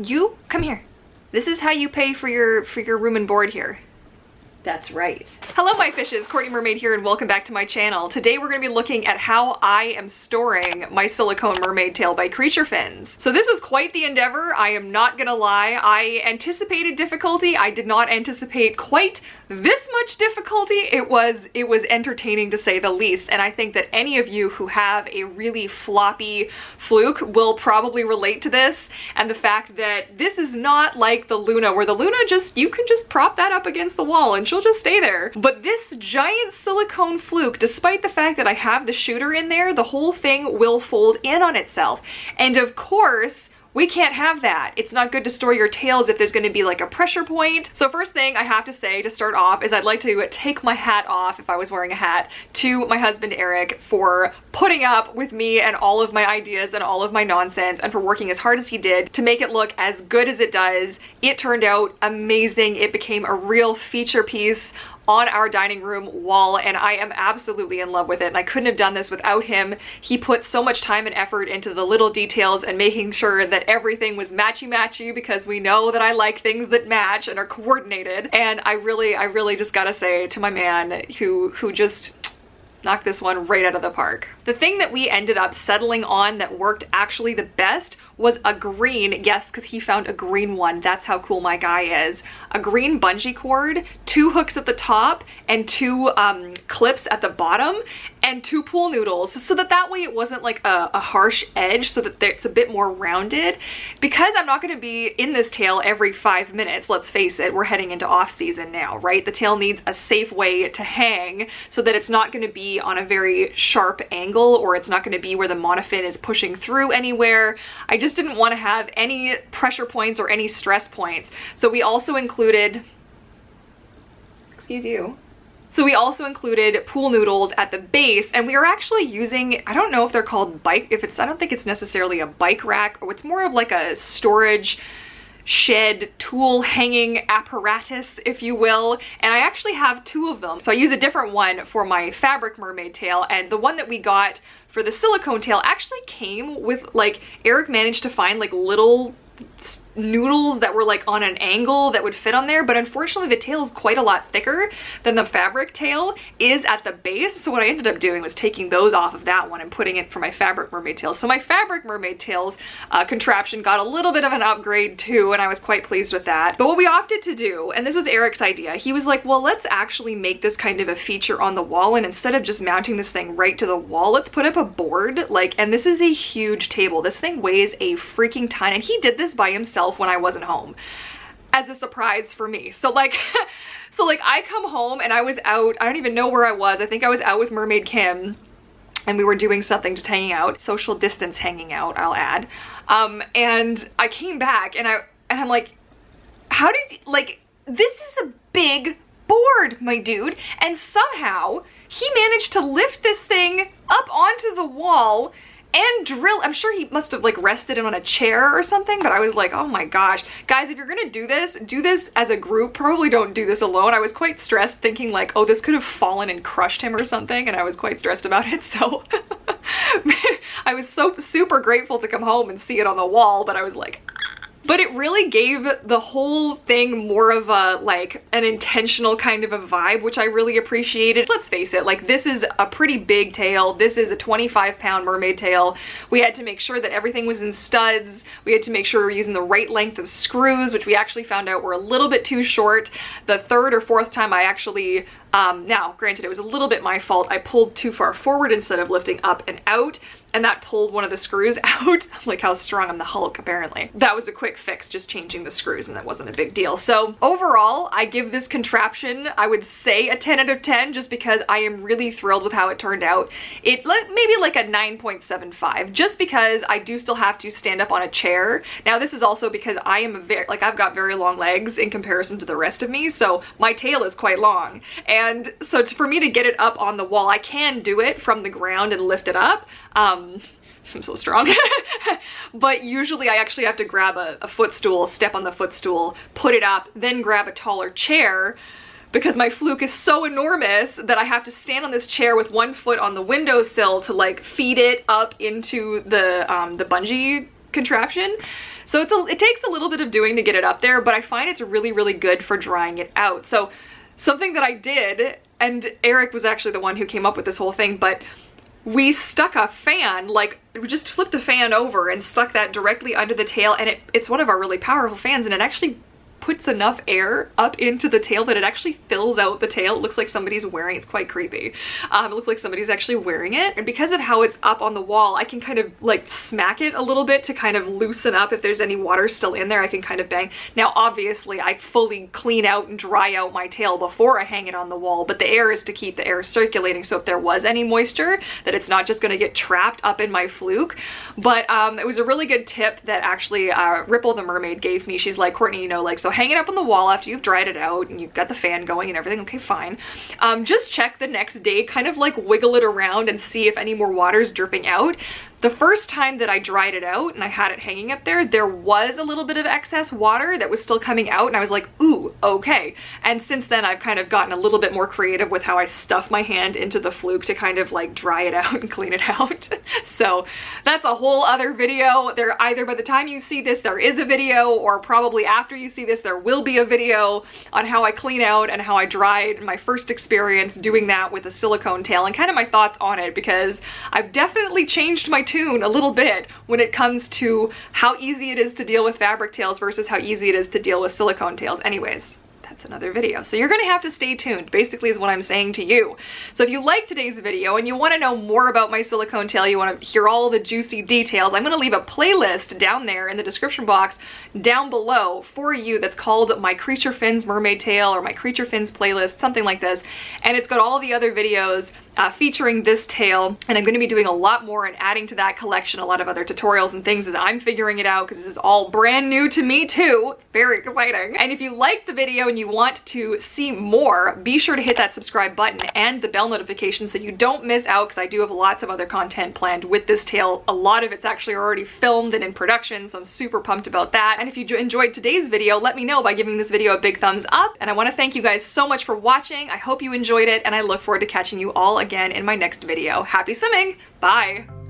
You, come here. This is how you pay for your room and board here. That's right. Hello my fishes, Courtney Mermaid here and welcome back to my channel. Today we're going to be looking at how I am storing my silicone mermaid tail by Creature Fins. So this was quite the endeavor, I am not gonna lie. I anticipated difficulty. I did not anticipate quite this much difficulty. It was entertaining to say the least, and I think that any of you who have a really floppy fluke will probably relate to this, and the fact that this is not like the Luna, where the Luna you can just prop that up against the wall and she'll just stay there. But this giant silicone fluke, despite the fact that I have the shooter in there, the whole thing will fold in on itself. And of course, we can't have that. It's not good to store your tails if there's going to be like a pressure point. So first thing I have to say to start off is I'd like to take my hat off, if I was wearing a hat, to my husband Eric for putting up with me and all of my ideas and all of my nonsense, and for working as hard as he did to make it look as good as it does. It turned out amazing. It became a real feature piece on our dining room wall, and I am absolutely in love with it, and I couldn't have done this without him. He put so much time and effort into the little details and making sure that everything was matchy-matchy, because we know that I like things that match and are coordinated. And I really just gotta say to my man who just knocked this one right out of the park. The thing that we ended up settling on that worked actually the best was a green, yes, because he found a green one. That's how cool my guy is. A green bungee cord, 2 hooks at the top, and 2 clips at the bottom, and 2 pool noodles, so that way it wasn't like a harsh edge, so that it's a bit more rounded. Because I'm not going to be in this tail every 5 minutes, let's face it, we're heading into off season now, right? The tail needs a safe way to hang so that it's not going to be on a very sharp angle, or it's not going to be where the monofin is pushing through anywhere. I just didn't want to have any pressure points or any stress points. So we also included, excuse you. So we also included pool noodles at the base, and we are actually using, I don't know if they're called I don't think it's necessarily a bike rack, or it's more of like a storage shed tool hanging apparatus, if you will, and I actually have 2 of them. So I use a different one for my fabric mermaid tail, and the one that we got for the silicone tail actually came with, like, Eric managed to find like little noodles that were like on an angle that would fit on there, but unfortunately the tail is quite a lot thicker than the fabric tail is at the base. So what I ended up doing was taking those off of that one and putting it for my fabric mermaid tail. So my fabric mermaid tails contraption got a little bit of an upgrade too, and I was quite pleased with that. But what we opted to do, and this was Eric's idea, he was like, well, let's actually make this kind of a feature on the wall, and instead of just mounting this thing right to the wall, let's put up a board. Like, and this is a huge table. This thing weighs a freaking ton, and he did this by himself when I wasn't home as a surprise for me. So like I come home and I was out, I don't even know where I was. I think I was out with Mermaid Kim and we were doing something, just hanging out, social distance hanging out, I'll add. And I came back and I'm like, how did, like, this is a big board, my dude. And somehow he managed to lift this thing up onto the wall and drill. I'm sure he must have like rested it on a chair or something, but I was like, oh my gosh. Guys, if you're gonna do this as a group. Probably don't do this alone. I was quite stressed, thinking like, oh, this could have fallen and crushed him or something, and I was quite stressed about it, so I was so super grateful to come home and see it on the wall, but I was like, but it really gave the whole thing more of a, like, an intentional kind of a vibe, which I really appreciated. Let's face it, like, this is a pretty big tail. This is a 25-pound mermaid tail. We had to make sure that everything was in studs. We had to make sure we were using the right length of screws, which we actually found out were a little bit too short. The 3rd or 4th time I actually, now granted it was a little bit my fault, I pulled too far forward instead of lifting up and out, and that pulled one of the screws out. Like how strong I'm the Hulk, apparently. That was a quick fix, just changing the screws, and that wasn't a big deal. So overall, I give this contraption, I would say a 10 out of 10, just because I am really thrilled with how it turned out. It maybe like a 9.75, just because I do still have to stand up on a chair. Now this is also because I am I've got very long legs in comparison to the rest of me, so my tail is quite long. And so for me to get it up on the wall, I can do it from the ground and lift it up. I'm so strong. But usually I actually have to grab a footstool, step on the footstool, put it up, then grab a taller chair, because my fluke is so enormous that I have to stand on this chair with one foot on the windowsill to like feed it up into the bungee contraption. So it takes a little bit of doing to get it up there, but I find it's really, really good for drying it out. So something that I did, and Eric was actually the one who came up with this whole thing, but we stuck a fan, like we just flipped a fan over and stuck that directly under the tail, and it's one of our really powerful fans, and it actually puts enough air up into the tail that it actually fills out the tail. It looks like somebody's wearing, it's quite creepy. It looks like somebody's actually wearing it. And because of how it's up on the wall, I can kind of like smack it a little bit to kind of loosen up if there's any water still in there. I can kind of bang. Now obviously I fully clean out and dry out my tail before I hang it on the wall, but the air is to keep the air circulating, so if there was any moisture, that it's not just going to get trapped up in my fluke. But it was a really good tip that actually Ripple the mermaid gave me. She's like, Courtney, you know, like, so hang it up on the wall after you've dried it out and you've got the fan going and everything, okay, fine. Just check the next day, kind of like wiggle it around and see if any more water is dripping out. The first time that I dried it out and I had it hanging up there, there was a little bit of excess water that was still coming out, and I was like, ooh, okay. And since then I've kind of gotten a little bit more creative with how I stuff my hand into the fluke to kind of like dry it out and clean it out. So that's a whole other video. There, either by the time you see this there is a video, or probably after you see this there will be a video on how I clean out and how I dried my first experience doing that with a silicone tail, and kind of my thoughts on it, because I've definitely changed my tune a little bit when it comes to how easy it is to deal with fabric tails versus how easy it is to deal with silicone tails. Anyways, that's another video. So you're gonna have to stay tuned, basically is what I'm saying to you. So if you like today's video and you wanna know more about my silicone tail, you wanna hear all the juicy details, I'm gonna leave a playlist down there in the description box down below for you that's called my Creature Fins Mermaid Tail, or my Creature Fins playlist, something like this. And it's got all the other videos featuring this tail, and I'm going to be doing a lot more and adding to that collection a lot of other tutorials and things as I'm figuring it out, because this is all brand new to me too. It's very exciting. And if you liked the video and you want to see more, be sure to hit that subscribe button and the bell notification so you don't miss out, because I do have lots of other content planned with this tail. A lot of it's actually already filmed and in production, so I'm super pumped about that. And if you enjoyed today's video, let me know by giving this video a big thumbs up. And I want to thank you guys so much for watching. I hope you enjoyed it, and I look forward to catching you all again in my next video. Happy swimming! Bye!